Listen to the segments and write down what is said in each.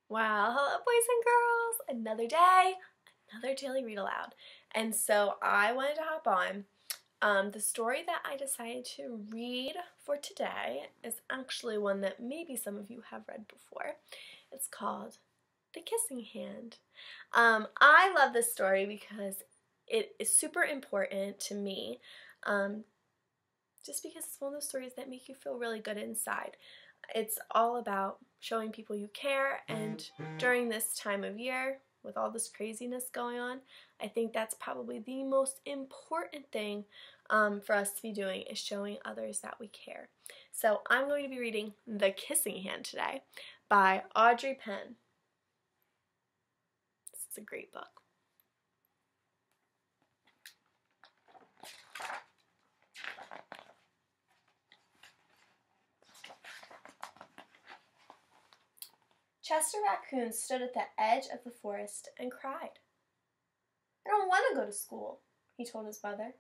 Wow, hello boys and girls! Another day, another daily read aloud. And so I wanted to hop on. The story that I decided to read for today is actually one that maybe some of you have read before. It's called The Kissing Hand. I love this story because it is super important to me, just because it's one of those stories that make you feel really good inside. It's all about showing people you care, and during this time of year, with all this craziness going on, I think that's probably the most important thing for us to be doing, is showing others that we care. So I'm going to be reading The Kissing Hand today by Audrey Penn. This is a great book. Chester Raccoon stood at the edge of the forest and cried. "I don't want to go to school," he told his mother.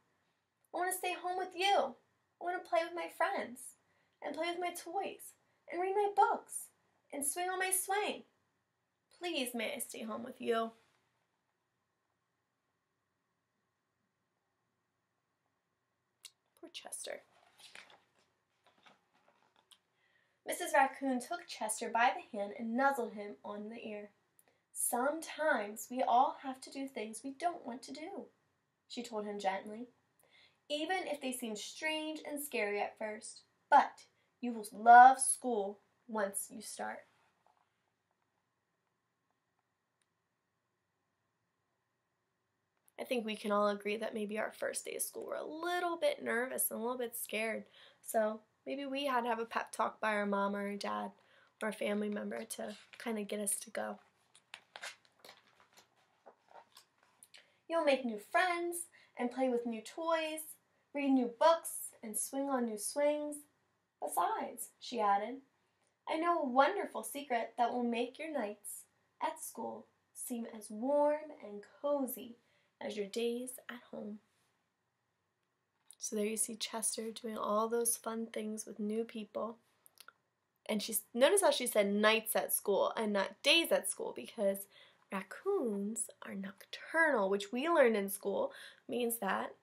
"I want to stay home with you. I want to play with my friends, and play with my toys, and read my books, and swing on my swing. Please, may I stay home with you?" Poor Chester. Mrs. Raccoon took Chester by the hand and nuzzled him on the ear. "Sometimes we all have to do things we don't want to do," she told him gently, "even if they seem strange and scary at first. But you will love school once you start." I think we can all agree that maybe our first day of school we're a little bit nervous and a little bit scared. So maybe we had to have a pep talk by our mom or our dad or a family member to kind of get us to go. "You'll make new friends and play with new toys, read new books, and swing on new swings. Besides," she added, "I know a wonderful secret that will make your nights at school seem as warm and cozy as your days at home." So there you see Chester doing all those fun things with new people. And notice how she said nights at school and not days at school, because raccoons are nocturnal, which we learned in school means that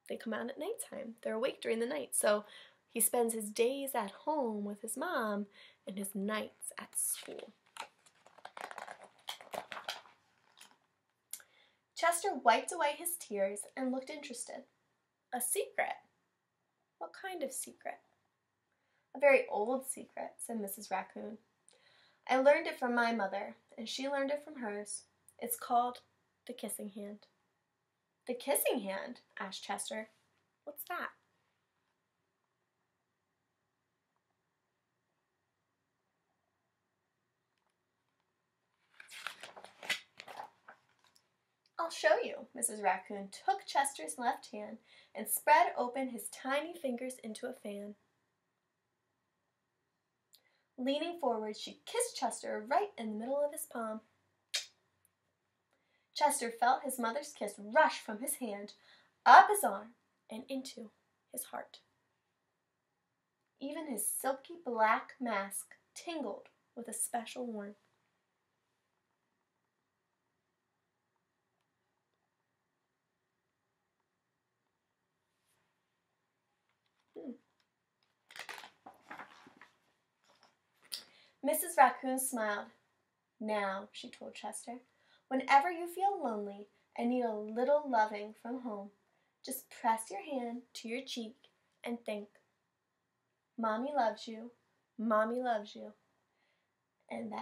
they come out at nighttime. They're awake during the night. So he spends his days at home with his mom and his nights at school. Chester wiped away his tears and looked interested. "A secret? What kind of secret?" "A very old secret," said Mrs. Raccoon. "I learned it from my mother, and she learned it from hers. It's called the kissing hand." "The kissing hand?" asked Chester. "What's that?" "I'll show you." Mrs. Raccoon took Chester's left hand and spread open his tiny fingers into a fan. Leaning forward, she kissed Chester right in the middle of his palm. Chester felt his mother's kiss rush from his hand, up his arm, and into his heart. Even his silky black mask tingled with a special warmth. Mrs. Raccoon smiled. "Now," she told Chester, "whenever you feel lonely and need a little loving from home, just press your hand to your cheek and think, 'Mommy loves you, Mommy loves you.' And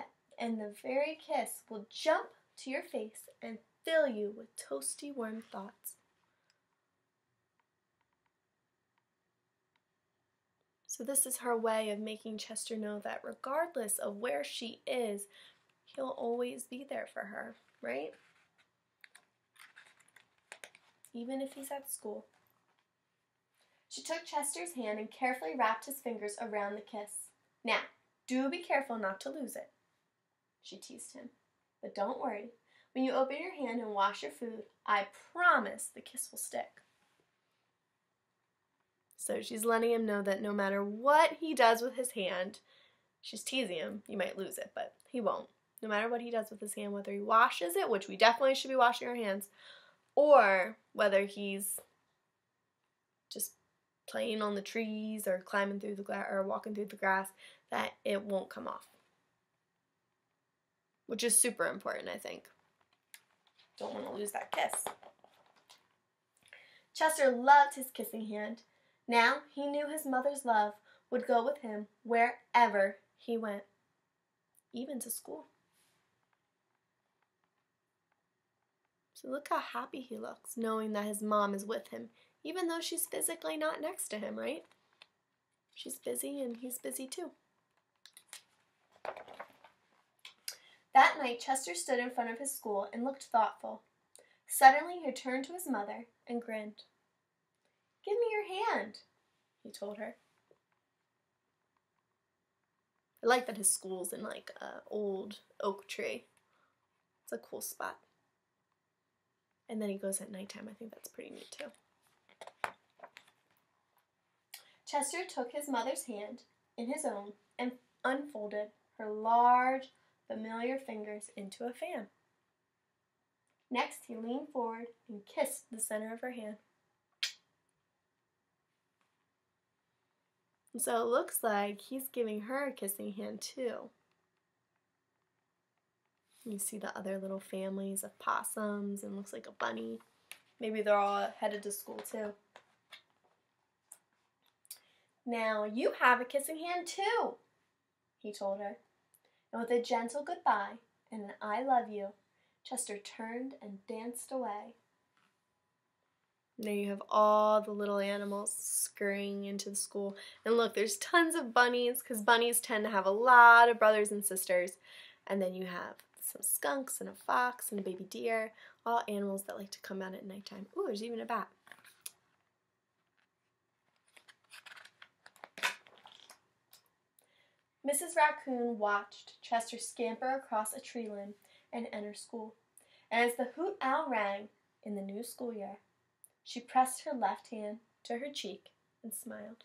the very kiss will jump to your face and fill you with toasty warm thoughts." So this is her way of making Chester know that regardless of where she is, he'll always be there for her, right? Even if he's at school. She took Chester's hand and carefully wrapped his fingers around the kiss. "Now, do be careful not to lose it," she teased him. "But don't worry. When you open your hand and wash your food, I promise the kiss will stick." So she's letting him know that no matter what he does with his hand, she's teasing him. You might lose it, but he won't. no matter what he does with his hand, whether he washes it, which we definitely should be washing our hands, or whether he's just playing on the trees or climbing through the grass or walking through the grass, that it won't come off. Which is super important, I think. Don't want to lose that kiss. Chester loved his kissing hand. Now he knew his mother's love would go with him wherever he went, even to school. So look how happy he looks, knowing that his mom is with him, even though she's physically not next to him, right? She's busy and he's busy too. That night, Chester stood in front of his school and looked thoughtful. Suddenly, he turned to his mother and grinned. "Give me your hand," he told her. I like that his school's in like an old oak tree. It's a cool spot. And then he goes at nighttime. I think that's pretty neat too. Chester took his mother's hand in his own and unfolded her large, familiar fingers into a fan. Next, he leaned forward and kissed the center of her hand. And so it looks like he's giving her a kissing hand too. You see the other little families of possums and looks like a bunny. Maybe they're all headed to school too. "Now you have a kissing hand too," he told her. And with a gentle goodbye and an "I love you," Chester turned and danced away. And there you have all the little animals scurrying into the school. And look, there's tons of bunnies, because bunnies tend to have a lot of brothers and sisters. And then you have some skunks and a fox and a baby deer, all animals that like to come out at nighttime. Ooh, there's even a bat. Mrs. Raccoon watched Chester scamper across a tree limb and enter school. And as the hoot owl rang in the new school year, she pressed her left hand to her cheek and smiled.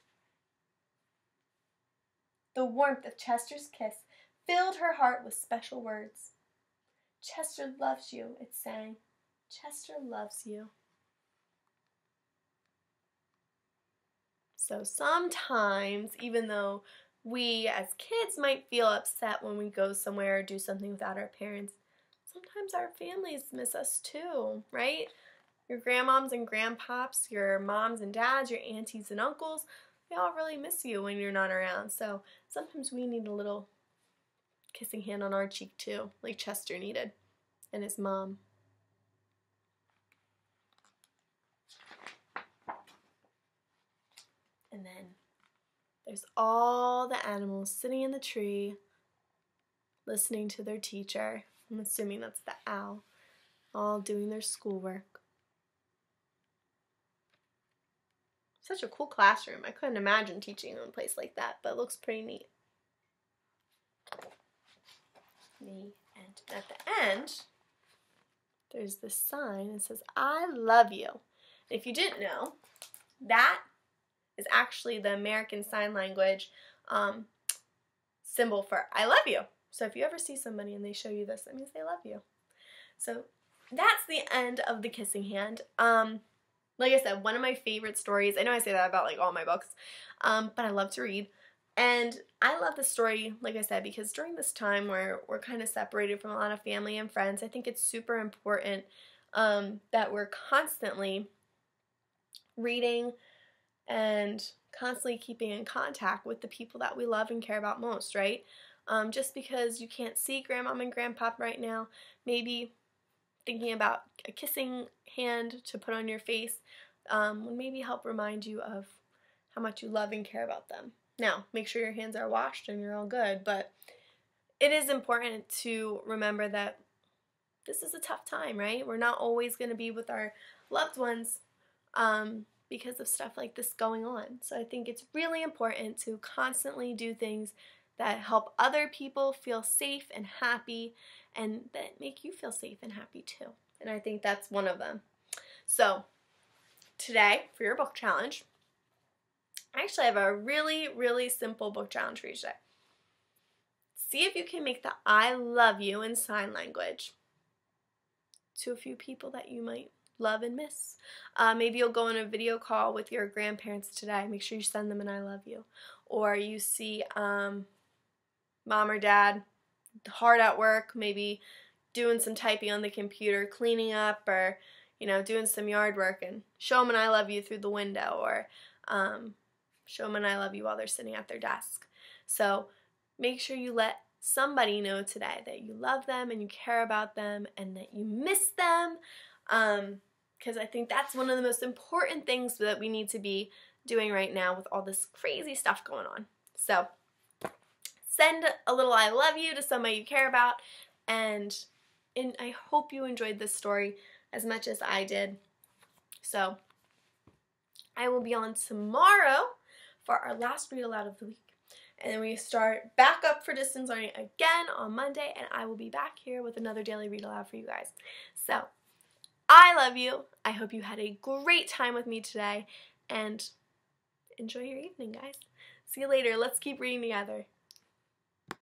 The warmth of Chester's kiss filled her heart with special words. "Chester loves you," it sang. "Chester loves you." So sometimes, even though we as kids might feel upset when we go somewhere or do something without our parents, sometimes our families miss us too, right? Your grandmoms and grandpops, your moms and dads, your aunties and uncles, they all really miss you when you're not around. So sometimes we need a little kissing hand on our cheek too, like Chester needed, and his mom. And then there's all the animals sitting in the tree, listening to their teacher. I'm assuming that's the owl, all doing their schoolwork. Such a cool classroom. I couldn't imagine teaching in a place like that, but it looks pretty neat. And at the end, there's this sign that says, "I love you." If you didn't know, that is actually the American Sign Language symbol for "I love you." So if you ever see somebody and they show you this, that means they love you. So that's the end of the kissing hand. Like I said, one of my favorite stories. I know I say that about like all my books, but I love to read. And I love this story, like I said, because during this time where we're kind of separated from a lot of family and friends, I think it's super important that we're constantly reading and constantly keeping in contact with the people that we love and care about most, right? Just because you can't see Grandmom and Grandpop right now, maybe thinking about a kissing hand to put on your face would maybe help remind you of how much you love and care about them. Now, make sure your hands are washed and you're all good, but it is important to remember that this is a tough time, right? We're not always going to be with our loved ones because of stuff like this going on. So I think it's really important to constantly do things that help other people feel safe and happy, and that make you feel safe and happy too. And I think that's one of them. So today, for your book challenge, I actually have a really, really simple book challenge for you today. see if you can make the I love you in sign language to a few people that you might love and miss. Maybe you'll go on a video call with your grandparents today. Make sure you send them an I love you. Or you see mom or dad hard at work, maybe doing some typing on the computer, cleaning up, or doing some yard work, and show them an I love you through the window, or show them an I love you while they're sitting at their desk. So make sure you let somebody know today that you love them and you care about them and that you miss them, because I think that's one of the most important things that we need to be doing right now with all this crazy stuff going on. So send a little I love you to somebody you care about, and I hope you enjoyed this story as much as I did. So I will be on tomorrow for our last read aloud of the week. And then we start back up for distance learning again on Monday, and I will be back here with another daily read aloud for you guys. So I love you. I hope you had a great time with me today, and enjoy your evening, guys. See you later. Let's keep reading together.